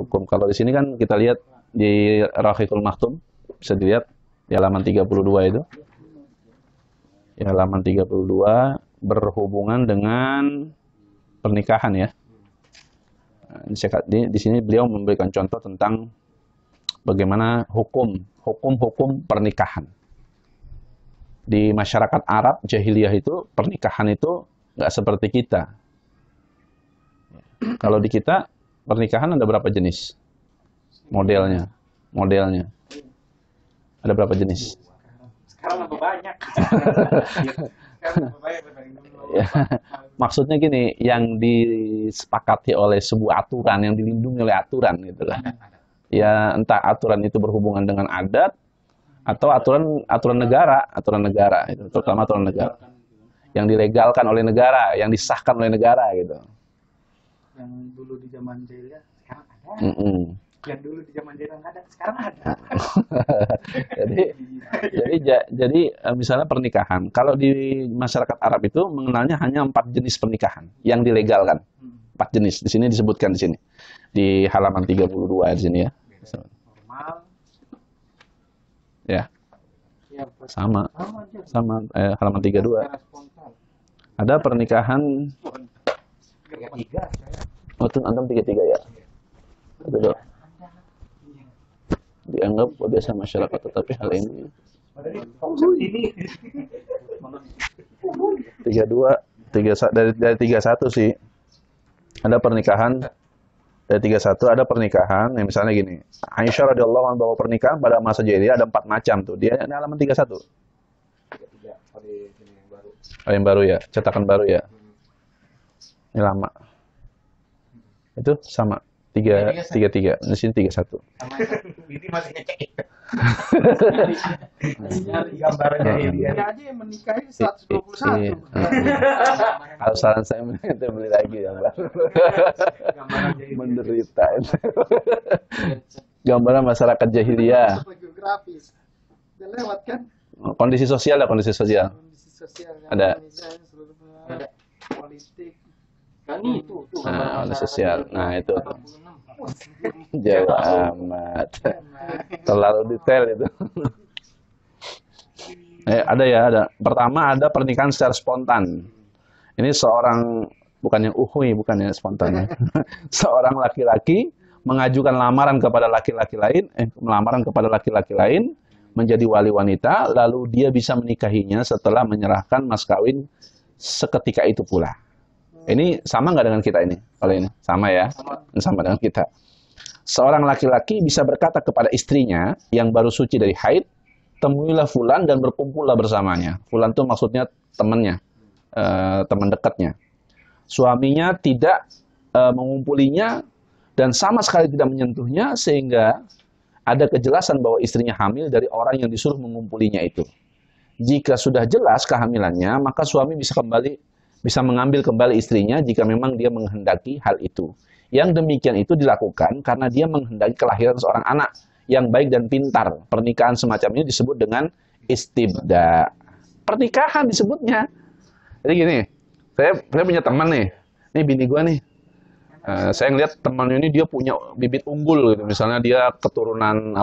hukum. Kalau di sini kan kita lihat di Rahiqul Maktum, bisa dilihat di halaman 32 itu. Di halaman 32 berhubungan dengan pernikahan ya. Di sini beliau memberikan contoh tentang bagaimana hukum pernikahan. Di masyarakat Arab jahiliyah itu pernikahan itu nggak seperti kita. Kalau di kita pernikahan ada berapa jenis? Modelnya. Ada berapa jenis? Sekarang lebih banyak. Ya, maksudnya gini, yang disepakati oleh sebuah aturan, yang dilindungi oleh aturan gitu lah. Ya, entah aturan itu berhubungan dengan adat atau aturan negara itu, terutama aturan negara. Yang dilegalkan oleh negara, yang disahkan oleh negara gitu. Yang dulu di zaman jahiliyah sekarang ada. Yang dulu di zaman jahiliyah nggak ada, sekarang ada. jadi misalnya pernikahan, kalau di masyarakat Arab itu mengenalnya hanya 4 jenis pernikahan yang dilegalkan. 4 jenis. Di sini disebutkan di sini. Di halaman 32 di sini ya. Normal. Ya. Ya, Sama halaman 32. Ada pernikahan. Oh, itu antum 33 ya. Itu dong. Dianggap biasa masyarakat, tetapi hal ini 32 dari 31 sih. Ada pernikahan dari 31 ada pernikahan yang misalnya gini. Aisyah radhiyallahu anha bahwa pernikahan pada masa jahiliyah ada 4 macam tuh. Dia ini halaman 31. Yang baru ya, cetakan baru ya. Ini lama. Itu sama 33. Di sini 31. Ini masih ngecek. Gambarnya ini aja yang menikahi 121. Kalau saran saya itu beli lagi ya. Menderita. Gambaran masyarakat jahiliyah. Geografis. Udah lewat kan? Kondisi sosial. Kondisi sosial. Ada. Politik. Kan itu. Kondisi sosial. Nah, itu. Jauh amat. Terlalu detail itu. Ada. Pertama ada pernikahan secara spontan. Ini seorang, bukan yang bukan yang spontan ya. Seorang laki-laki mengajukan lamaran kepada laki-laki lain, menjadi wali wanita, lalu dia bisa menikahinya setelah menyerahkan mas kawin seketika itu pula. Ini sama nggak dengan kita ini? Kalau ini sama ya, sama dengan kita. Seorang laki-laki bisa berkata kepada istrinya yang baru suci dari haid, temuilah fulan dan berkumpullah bersamanya. Fulan itu maksudnya temannya, teman dekatnya. Suaminya tidak mengumpulinya dan sama sekali tidak menyentuhnya, sehingga ada kejelasan bahwa istrinya hamil dari orang yang disuruh mengumpulinya itu. Jika sudah jelas kehamilannya, maka suami bisa mengambil kembali istrinya jika memang dia menghendaki hal itu. Yang demikian itu dilakukan karena dia menghendaki kelahiran seorang anak yang baik dan pintar. Pernikahan semacam ini disebut dengan istibda. Pernikahan disebutnya. Jadi gini, saya punya teman nih. Ini bini gua nih. Saya ngeliat teman ini dia punya bibit unggul gitu. Misalnya dia keturunan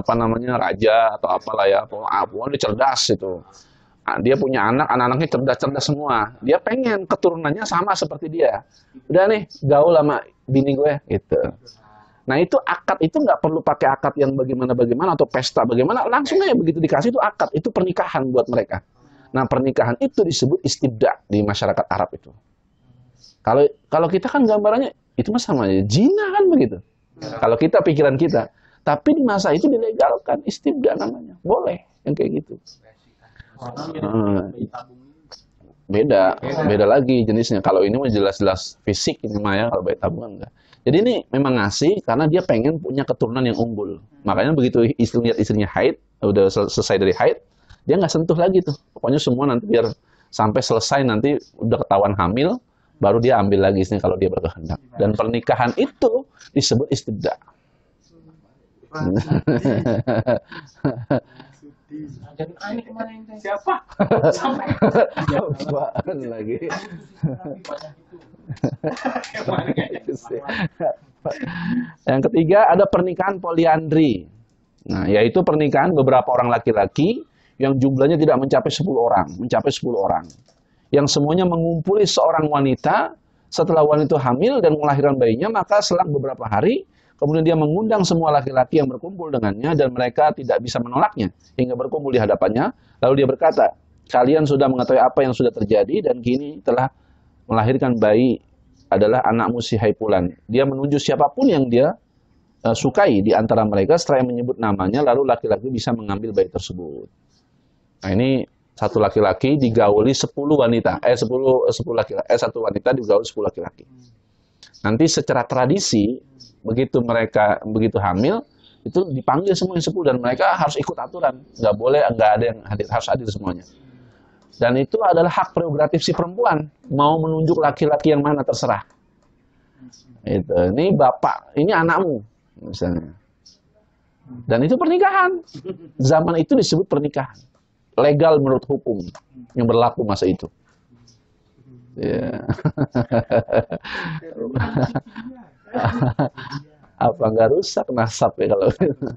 raja atau apalah ya. Pokoknya dia cerdas itu. Dia punya anak-anaknya cerdas-cerdas semua. Dia pengen keturunannya sama seperti dia. Udah nih, gaul sama bini gue gitu. Nah, itu akad itu nggak perlu pakai akad yang bagaimana atau pesta bagaimana, langsung aja begitu dikasih itu akad, itu pernikahan buat mereka. Nah, pernikahan itu disebut istibda di masyarakat Arab itu. Kalau kita kan gambarannya itu mah sama aja, zina kan begitu. Kalau kita pikiran kita, tapi di masa itu dilegalkan istibda namanya. Boleh yang kayak gitu. Beda lagi jenisnya. Kalau ini mah jelas-jelas fisik ini mah ya, kalau bayi tabungan enggak. Jadi ini memang ngasih karena dia pengen punya keturunan yang unggul. Makanya begitu istrinya haid, udah selesai dari haid, dia nggak sentuh lagi tuh. Pokoknya semua nanti biar sampai selesai, nanti udah ketahuan hamil, baru dia ambil lagi istrinya kalau dia berkehendak. Dan pernikahan itu disebut istibda. Siapa? Sampai apaan lagi? Yang ketiga ada pernikahan poliandri. Nah, yaitu pernikahan beberapa orang laki-laki yang jumlahnya tidak mencapai 10 orang, mencapai 10 orang. Yang semuanya mengumpuli seorang wanita setelah wanita hamil dan melahirkan bayinya, maka selang beberapa hari kemudian dia mengundang semua laki-laki yang berkumpul dengannya dan mereka tidak bisa menolaknya hingga berkumpul di hadapannya. Lalu dia berkata, kalian sudah mengetahui apa yang sudah terjadi dan kini telah melahirkan bayi adalah anakmu si Haipulan. Dia menunjuk siapapun yang dia sukai di antara mereka setelah menyebut namanya, lalu laki-laki bisa mengambil bayi tersebut. Nah, ini satu laki-laki digauli 10 wanita, 10 laki-laki, satu wanita digauli 10 laki-laki. Nanti secara tradisi begitu hamil itu dipanggil semua yang 10 dan mereka harus ikut aturan, nggak boleh, nggak ada yang hadir, harus hadir semuanya. Dan itu adalah hak prerogatif si perempuan, mau menunjuk laki-laki yang mana terserah. Itu, ini bapak, ini anakmu misalnya. Dan itu pernikahan. Zaman itu disebut pernikahan. Legal menurut hukum yang berlaku masa itu. Ya. Apa nggak rusak nasab ya kalau gitu.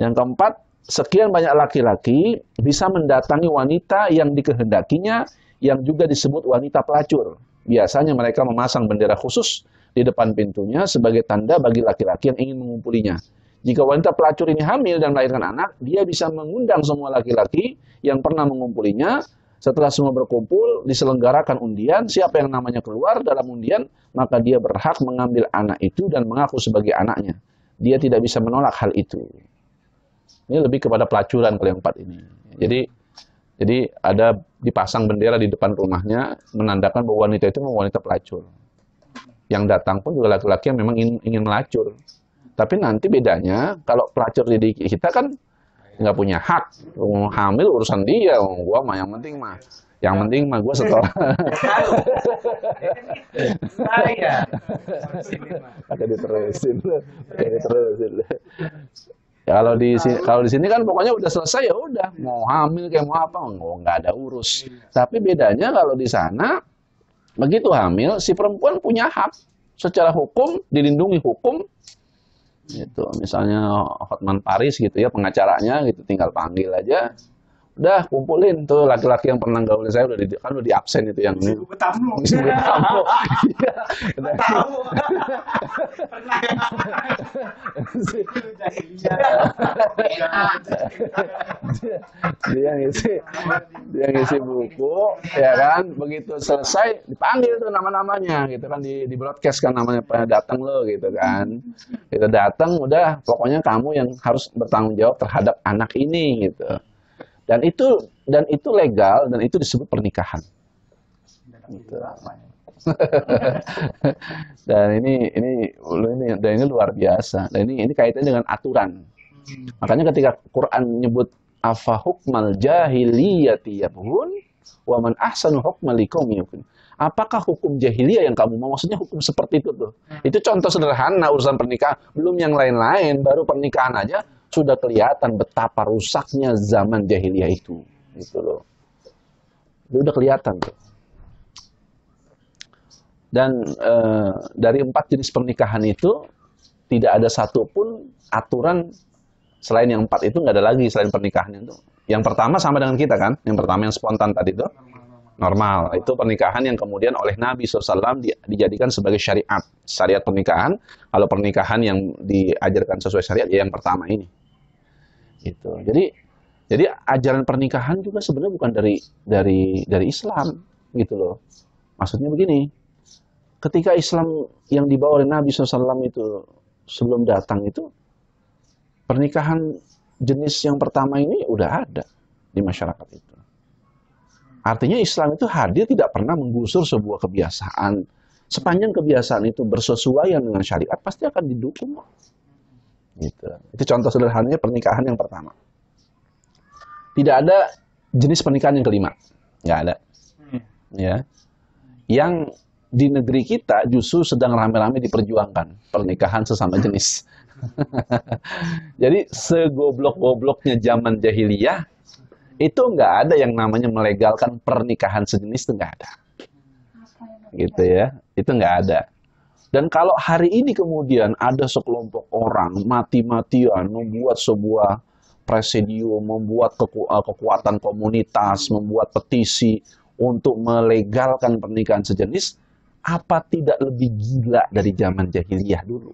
Yang keempat, sekian banyak laki-laki bisa mendatangi wanita yang dikehendakinya yang juga disebut wanita pelacur. Biasanya mereka memasang bendera khusus di depan pintunya sebagai tanda bagi laki-laki yang ingin mengumpulinya. Jika wanita pelacur ini hamil dan melahirkan anak, dia bisa mengundang semua laki-laki yang pernah mengumpulinya. Setelah semua berkumpul, diselenggarakan undian. Siapa yang namanya keluar dalam undian, maka dia berhak mengambil anak itu dan mengaku sebagai anaknya. Dia tidak bisa menolak hal itu. Ini lebih kepada pelacuran kalau yang 4 ini. Jadi ada dipasang bendera di depan rumahnya menandakan bahwa wanita itu memang wanita pelacur. Yang datang pun juga laki-laki yang memang ingin melacur. Tapi nanti bedanya kalau pelacur di kita kan nggak punya hak. Hamil urusan dia, gua mah yang penting mah gua setelah ada diterusin. Kalau di sini kan pokoknya udah selesai ya udah, mau hamil kayak mau apa, nggak ada urus. Tapi bedanya kalau di sana begitu hamil si perempuan punya hak secara hukum, dilindungi hukum. Gitu. Misalnya Hotman Paris gitu ya, pengacaranya gitu, tinggal panggil aja. Udah kumpulin tuh laki-laki yang pernah gaulin saya udah di absen itu yang ini. Tamu. Dia ngisi buku, ya kan? Begitu selesai dipanggil tuh nama-namanya, gitu kan, di broadcast kan namanya, datang lo gitu kan. Kita datang, udah pokoknya kamu yang harus bertanggung jawab terhadap anak ini gitu. Dan itu legal dan itu disebut pernikahan. Gitu. Dan ini luar biasa. Dan ini kaitannya dengan aturan. Makanya ketika Quran menyebut afa hukmal jahiliyati yabghun wa man ahsanu hukman liqaumin yuqinun. Apakah hukum jahiliyah yang kamu mau? Maksudnya hukum seperti itu tuh. Itu contoh sederhana urusan pernikahan, belum yang lain-lain, baru pernikahan aja sudah kelihatan betapa rusaknya zaman jahiliyah itu, gitu loh. Itu udah kelihatan tuh. Dan dari 4 jenis pernikahan itu tidak ada satupun aturan selain yang 4 itu, nggak ada lagi selain pernikahan itu. Yang pertama sama dengan kita kan, yang pertama yang spontan tadi itu normal. Itu pernikahan yang kemudian oleh Nabi SAW dijadikan sebagai syariat pernikahan. Kalau pernikahan yang diajarkan sesuai syariat ya yang pertama ini. Gitu. Jadi ajaran pernikahan juga sebenarnya bukan dari Islam, gitu loh. Maksudnya begini, ketika Islam yang dibawa oleh Nabi SAW itu sebelum datang itu, pernikahan jenis yang pertama ini udah ada di masyarakat itu. Artinya Islam itu hadir tidak pernah menggusur sebuah kebiasaan. Sepanjang kebiasaan itu bersesuaian dengan syariat, pasti akan didukung. Gitu. Itu contoh sederhananya pernikahan yang pertama. Tidak ada jenis pernikahan yang kelima. Nggak ada. Ya. Yang di negeri kita justru sedang rame-rame diperjuangkan. Pernikahan sesama jenis. Jadi segoblok-gobloknya zaman jahiliyah, itu nggak ada yang namanya melegalkan pernikahan sejenis, itu nggak ada. Gitu ya. Itu nggak ada. Dan kalau hari ini kemudian ada sekelompok orang mati-matian membuat sebuah presidium, membuat kekuatan komunitas, membuat petisi untuk melegalkan pernikahan sejenis, apa tidak lebih gila dari zaman jahiliyah dulu?